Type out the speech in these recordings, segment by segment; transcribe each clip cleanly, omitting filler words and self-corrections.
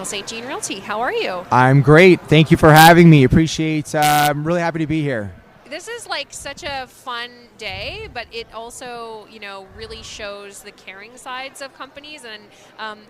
Michael St. Jean Realty. How are you? I'm great. Thank you for having me. Appreciate. I'm really happy to be here. This is like such a fun day, but it also, really shows the caring sides of companies, and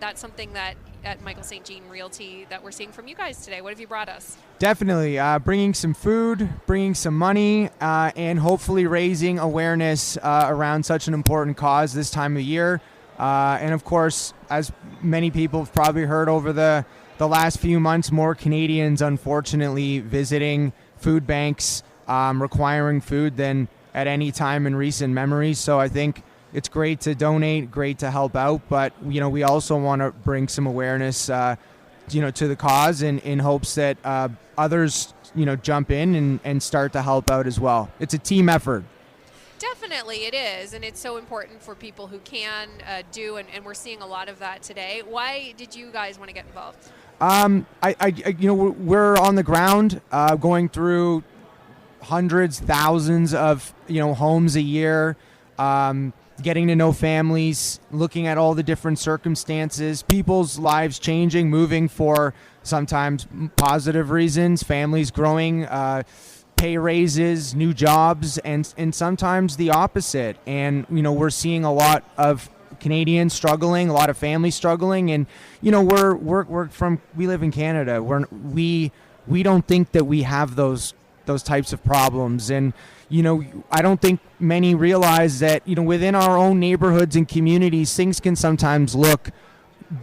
that's something that at Michael St. Jean Realty that we're seeing from you guys today. What have you brought us? Definitely bringing some food, bringing some money, and hopefully raising awareness around such an important cause this time of year. And of course, as many people have probably heard over the last few months, more Canadians unfortunately visiting food banks, requiring food than at any time in recent memory. So I think it's great to donate, great to help out, but we also want to bring some awareness to the cause in hopes that others jump in and start to help out as well. It's a team effort. Definitely it is, and it's so important for people who can do, and we're seeing a lot of that today. Why did you guys want to get involved? We're on the ground going through hundreds, thousands of homes a year, getting to know families, looking at all the different circumstances, people's lives changing, moving for sometimes positive reasons, families growing, pay raises, new jobs, and sometimes the opposite. And we're seeing a lot of Canadians struggling, a lot of families struggling, and we live in Canada. We don't think that we have those types of problems, and I don't think many realize that within our own neighborhoods and communities, things can sometimes look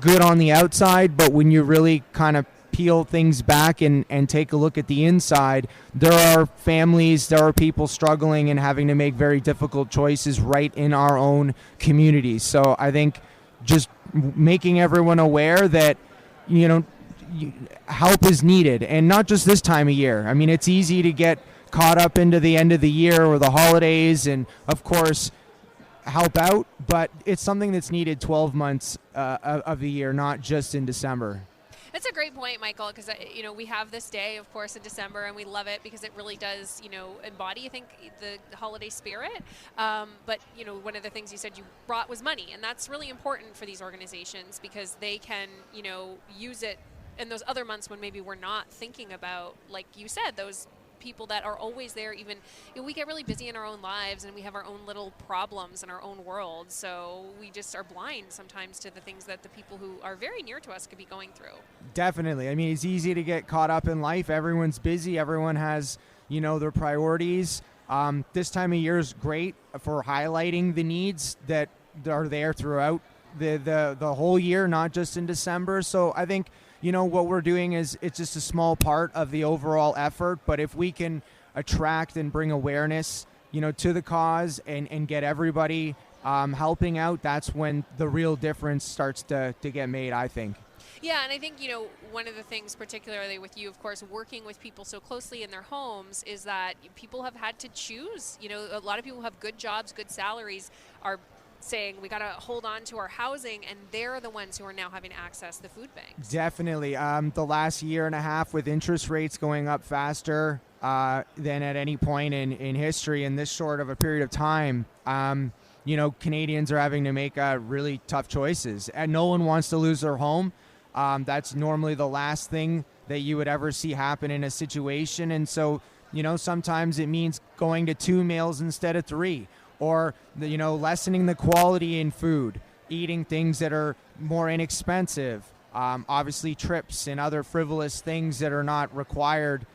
good on the outside, but when you really kind of peel things back and take a look at the inside, there are families, there are people struggling and having to make very difficult choices right in our own communities. So I think just making everyone aware that help is needed, and not just this time of year. I mean, it's easy to get caught up into the end of the year or the holidays and of course help out, but it's something that's needed 12 months of the year, not just in December. That's a great point, Michael, because we have this day, of course, in December, and we love it because it really does, embody, I think, the holiday spirit. But one of the things you said you brought was money, and that's really important for these organizations because they can, use it in those other months when maybe we're not thinking about, like you said, those people that are always there. Even we get really busy in our own lives and we have our own little problems in our own world, so we just are blind sometimes to the things that the people who are very near to us could be going through. Definitely. I mean, it's easy to get caught up in life. Everyone's busy, everyone has their priorities. This time of year is great for highlighting the needs that are there throughout the whole year, not just in December. So I think what we're doing is it's just a small part of the overall effort, but if we can attract and bring awareness, to the cause and get everybody helping out, that's when the real difference starts to get made, I think. Yeah, and I think, one of the things, particularly with you, of course, working with people so closely in their homes, is that people have had to choose. A lot of people who have good jobs, good salaries, are saying we got to hold on to our housing, and they're the ones who are now having access to food banks. Definitely. The last year and a half with interest rates going up faster than at any point in history in this short of a period of time, Canadians are having to make really tough choices, and no one wants to lose their home. That's normally the last thing that you would ever see happen in a situation, and so sometimes it means going to 2 meals instead of 3, or lessening the quality in food, eating things that are more inexpensive, obviously trips and other frivolous things that are not required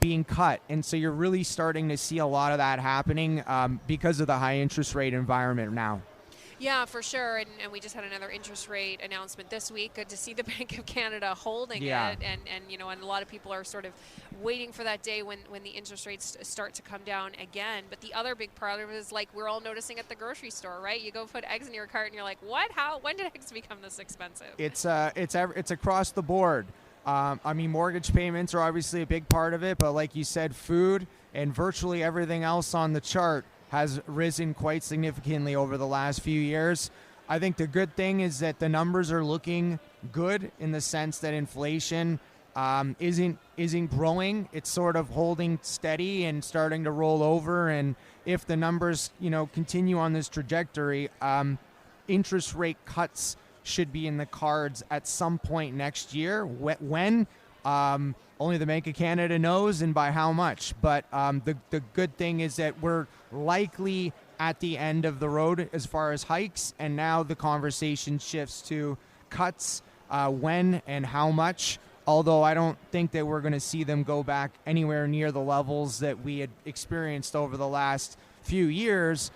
being cut. And so you're really starting to see a lot of that happening because of the high interest rate environment now. Yeah, for sure. And we just had another interest rate announcement this week. Good to see the Bank of Canada holding it. And a lot of people are sort of waiting for that day when the interest rates start to come down again. But the other big part of it is, like, we're all noticing at the grocery store, right? You go put eggs in your cart and you're like, what? How? When did eggs become this expensive? It's across the board. Mortgage payments are obviously a big part of it, but like you said, food and virtually everything else on the chart has risen quite significantly over the last few years. I think the good thing is that the numbers are looking good in the sense that inflation isn't growing. It's sort of holding steady and starting to roll over. And if the numbers continue on this trajectory, interest rate cuts should be in the cards at some point next year. When? Only the Bank of Canada knows, and by how much. But the good thing is that we're likely at the end of the road as far as hikes, and now the conversation shifts to cuts, when and how much. Although I don't think that we're going to see them go back anywhere near the levels that we had experienced over the last few years.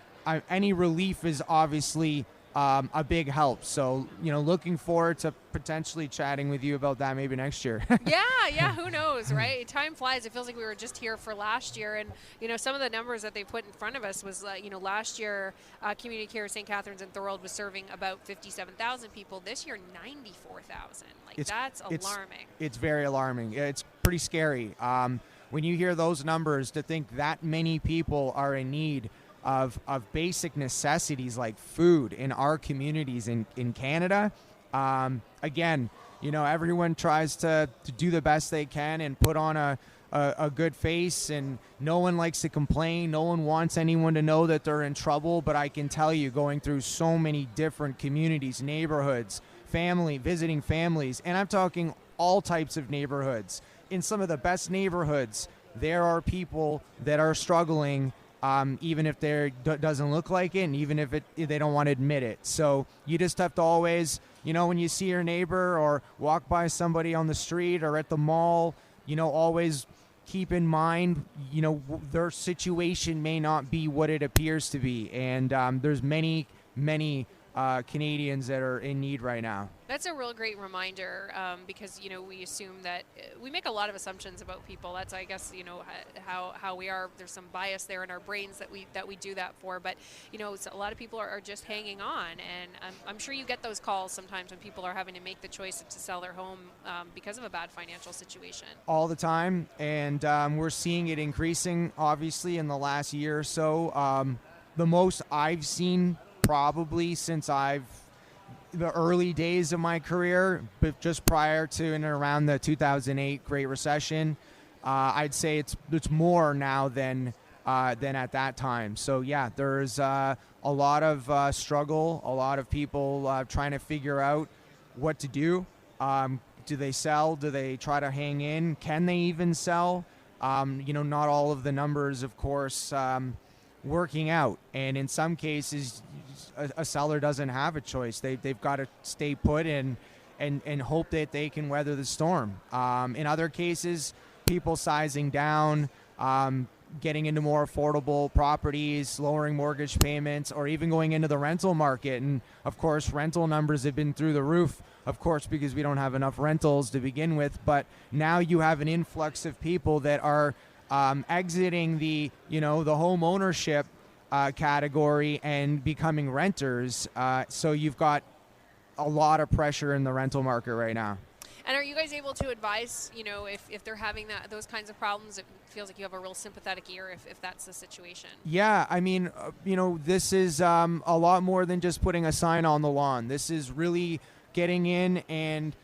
Any relief is obviously a big help. So, looking forward to potentially chatting with you about that maybe next year. Yeah, who knows, right? Time flies. It feels like we were just here for last year. And, some of the numbers that they put in front of us was, last year, Community Care St. Catharines and Thorold was serving about 57,000 people. This year, 94,000. That's alarming. It's very alarming. It's pretty scary. When you hear those numbers, to think that many people are in need of basic necessities like food in our communities in Canada. Again, everyone tries to do the best they can and put on a good face, and no one likes to complain. No one wants anyone to know that they're in trouble. But I can tell you, going through so many different communities, neighborhoods, visiting families, and I'm talking all types of neighborhoods. In some of the best neighborhoods, there are people that are struggling, even if they doesn't look like it, and even if they don't want to admit it. So you just have to always, when you see your neighbor or walk by somebody on the street or at the mall, always keep in mind, their situation may not be what it appears to be. And there's many Canadians that are in need right now. That's a real great reminder, because we assume that we make a lot of assumptions about people. That's, I guess, how we are. There's some bias there in our brains that we do that for. But a lot of people are just hanging on, and I'm sure you get those calls sometimes when people are having to make the choice to sell their home because of a bad financial situation. All the time, and we're seeing it increasing, obviously, in the last year or so. The most I've seen probably since the early days of my career, but just prior to and around the 2008 Great Recession, I'd say it's more now than at that time. So yeah, there's a lot of struggle, a lot of people trying to figure out what to do. Do they sell? Do they try to hang in? Can they even sell? Not all of the numbers, of course, working out, and in some cases a seller doesn't have a choice. They've got to stay put and hope that they can weather the storm. In other cases, people sizing down, getting into more affordable properties, lowering mortgage payments, or even going into the rental market. And of course, rental numbers have been through the roof, of course, because we don't have enough rentals to begin with. But now you have an influx of people that are exiting the home ownership category and becoming renters. So you've got a lot of pressure in the rental market right now. And are you guys able to advise, if they're having those kinds of problems? It feels like you have a real sympathetic ear if that's the situation. Yeah, I mean, this is a lot more than just putting a sign on the lawn. This is really getting in and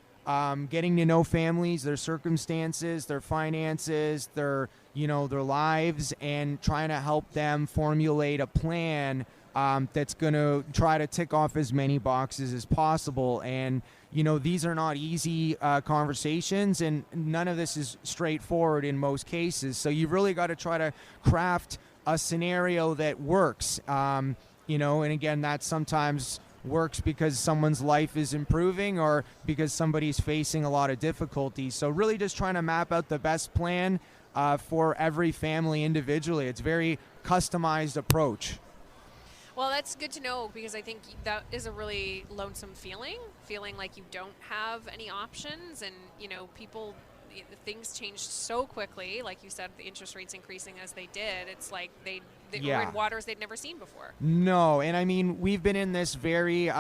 getting to know families, their circumstances, their finances, their lives, and trying to help them formulate a plan that's going to try to tick off as many boxes as possible. And, these are not easy conversations, and none of this is straightforward in most cases. So you've really got to try to craft a scenario that works, and again, that sometimes works because someone's life is improving or because somebody's facing a lot of difficulties. So really just trying to map out the best plan for every family individually. It's a very customized approach. Well, that's good to know, because I think that is a really lonesome feeling like you don't have any options, and things changed so quickly. Like you said, the interest rates increasing as they did. It's like they were in waters they'd never seen before. No, and I mean, we've been in this very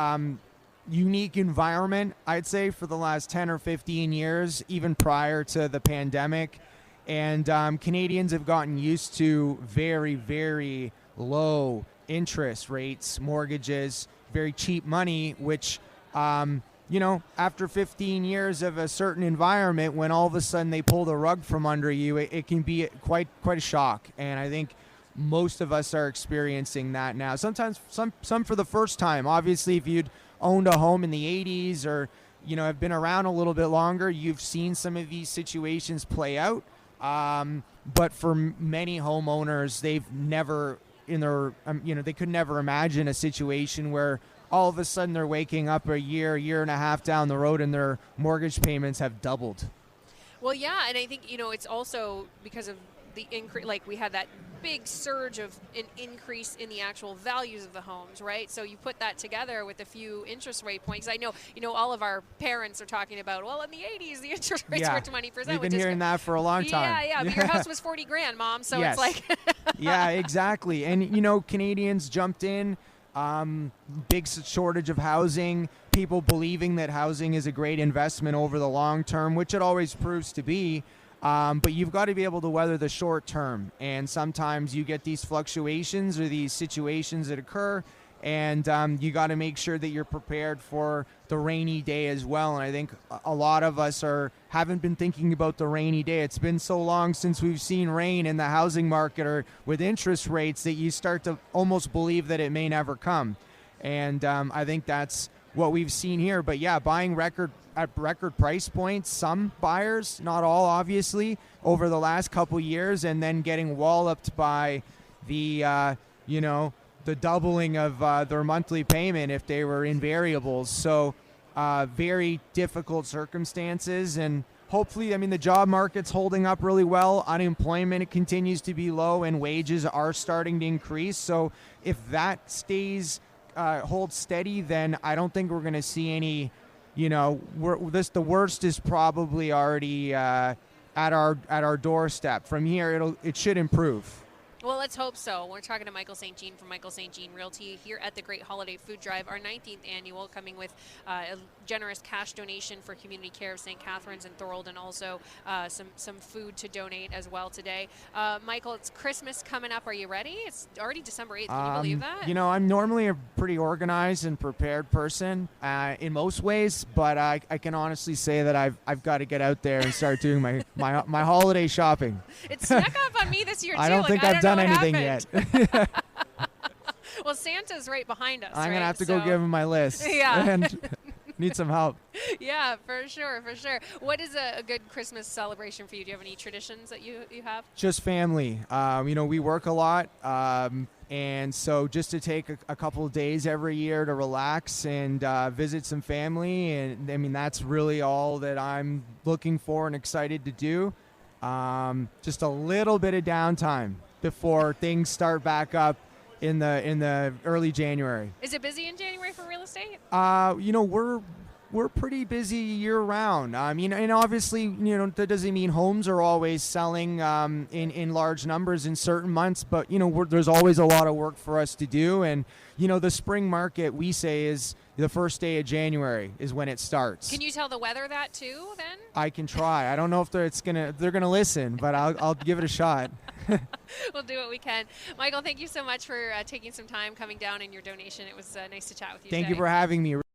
unique environment, I'd say, for the last 10 or 15 years, even prior to the pandemic. And Canadians have gotten used to very, very low interest rates, mortgages, very cheap money, which, after 15 years of a certain environment, when all of a sudden they pull the rug from under you, it can be quite a shock. And I think most of us are experiencing that now. Sometimes some for the first time. Obviously, if you'd owned a home in the 80s or, have been around a little bit longer, you've seen some of these situations play out. But for many homeowners, they've never they could never imagine a situation where all of a sudden they're waking up a year and a half down the road and their mortgage payments have doubled. Well, yeah, and I think, it's also because of the increase, like we had that big surge of an increase in the actual values of the homes, right? So you put that together with a few interest rate points. I know, all of our parents are talking about, well, in the 80s, the interest rates were 20%. We've been hearing that for a long time. Yeah, but your house was 40 grand, Mom, so yes. It's like... Yeah, exactly. And, Canadians jumped in, big shortage of housing, people believing that housing is a great investment over the long term, which it always proves to be. But you've got to be able to weather the short term. And sometimes you get these fluctuations or these situations that occur, and you got to make sure that you're prepared for the rainy day as well. And I think a lot of us haven't been thinking about the rainy day. It's been so long since we've seen rain in the housing market or with interest rates that you start to almost believe that it may never come. And I think that's what we've seen here. But yeah, buying at record price points, some buyers, not all obviously, over the last couple years, and then getting walloped by the the doubling of their monthly payment if they were in variables. So very difficult circumstances, and hopefully, the job market's holding up really well. Unemployment continues to be low, and wages are starting to increase. So if that holds steady, then I don't think we're going to see any, the worst is probably already at our doorstep. From here, it should improve. Well, let's hope so. We're talking to Michael St. Jean from Michael St. Jean Realty here at the Great Holiday Food Drive, our 19th annual, coming with a generous cash donation for Community Care of St. Catharines and Thorold, and also some food to donate as well today. Michael, it's Christmas coming up. Are you ready? It's already December 8th. Can you believe that? I'm normally a pretty organized and prepared person in most ways, but I can honestly say that I've got to get out there and start doing my holiday shopping. It snuck up on me this year, too. I don't think I've done anything yet. Well, Santa's right behind us. I'm going to have to go give him my list. Yeah. And need some help. Yeah, for sure. What is a good Christmas celebration for you? Do you have any traditions that you have? Just family. We work a lot. And so just to take a couple of days every year to relax and visit some family. And that's really all that I'm looking for and excited to do. Just a little bit of downtime before things start back up in the early January. Is it busy in January for real estate? We're pretty busy year round. And obviously, that doesn't mean homes are always selling in large numbers in certain months, but there's always a lot of work for us to do. And the spring market, we say, is the first day of January is when it starts. Can you tell the weather that too? Then I can try. I don't know if they're gonna listen, but I'll give it a shot. We'll do what we can. Michael, thank you so much for taking some time coming down and your donation. It was nice to chat with you. Thank today. you for having me.